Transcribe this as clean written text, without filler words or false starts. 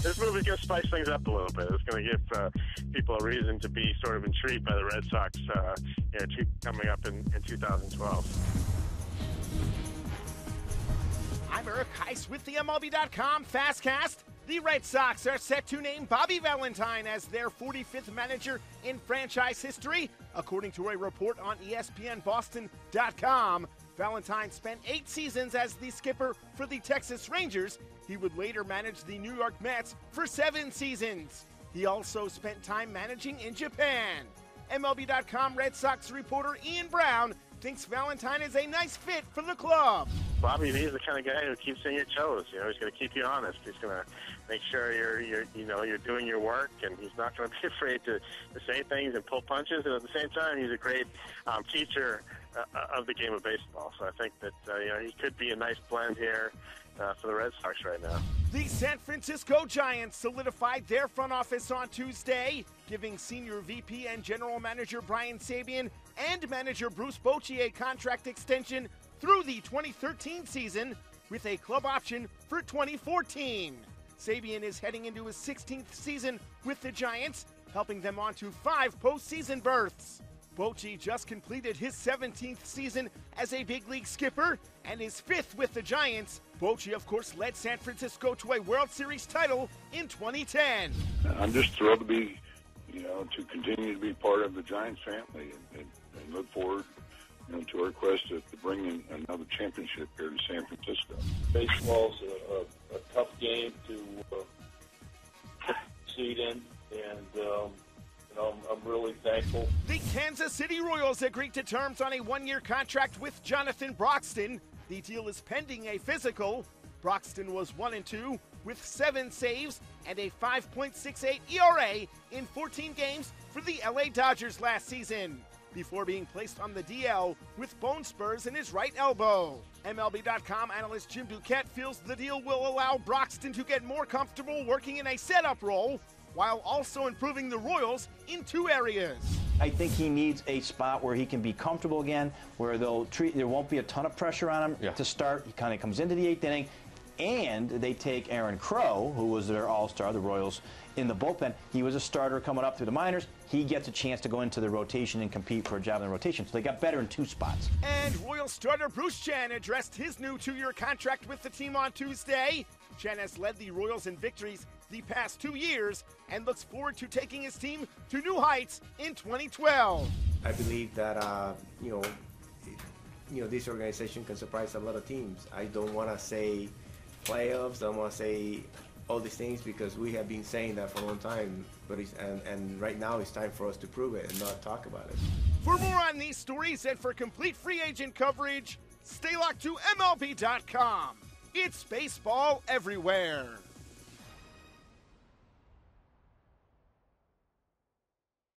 This move is going to spice things up a little bit. It's going to give people a reason to be sort of intrigued by the Red Sox coming up in 2012. I'm Eric Heiss with the MLB.com FastCast. The Red Sox are set to name Bobby Valentine as their 45th manager in franchise history. According to a report on ESPNBoston.com, Valentine spent 8 seasons as the skipper for the Texas Rangers. He would later manage the New York Mets for 7 seasons. He also spent time managing in Japan. MLB.com Red Sox reporter Ian Brown thinks Valentine is a nice fit for the club. Bobby, he's the kind of guy who keeps you on your toes. You know, he's going to keep you honest. He's going to make sure you're doing your work, and he's not going to be afraid to say things and pull punches. And at the same time, he's a great teacher of the game of baseball. So I think that he could be a nice blend here for the Red Sox right now. The San Francisco Giants solidified their front office on Tuesday, giving senior VP and general manager Brian Sabean and manager Bruce Bochy a contract extension through the 2013 season with a club option for 2014. Sabean is heading into his 16th season with the Giants, helping them on to 5 postseason berths. Bochy just completed his 17th season as a big league skipper and his 5th with the Giants. Bochy, of course, led San Francisco to a World Series title in 2010. I'm just thrilled to be, to continue to be part of the Giants family and look forward, to our quest to bring in another championship here to San Francisco. Baseball's a tough game to succeed in, and I'm really thankful. The Kansas City Royals agreed to terms on a 1-year contract with Jonathan Broxton. The deal is pending a physical. Broxton was 1-2 with 7 saves and a 5.68 ERA in 14 games for the LA Dodgers last season, before being placed on the DL with bone spurs in his right elbow. MLB.com analyst Jim Duquette feels the deal will allow Broxton to get more comfortable working in a setup role, while also improving the Royals in 2 areas. I think he needs a spot where he can be comfortable again, where there won't be a ton of pressure on him to start. He kind of comes into the 8th inning, and they take Aaron Crow, who was their all-star, the Royals, in the bullpen. He was a starter coming up through the minors. He gets a chance to go into the rotation and compete for a job in the rotation. So they got better in 2 spots. And Royals starter Bruce Chen addressed his new 2-year contract with the team on Tuesday. Chen has led the Royals in victories the past 2 years and looks forward to taking his team to new heights in 2012. I believe that this organization can surprise a lot of teams. I don't want to say playoffs. I don't want to say all these things because we have been saying that for a long time. But and right now it's time for us to prove it and not talk about it. For more on these stories and for complete free agent coverage, stay locked to MLB.com. It's baseball everywhere.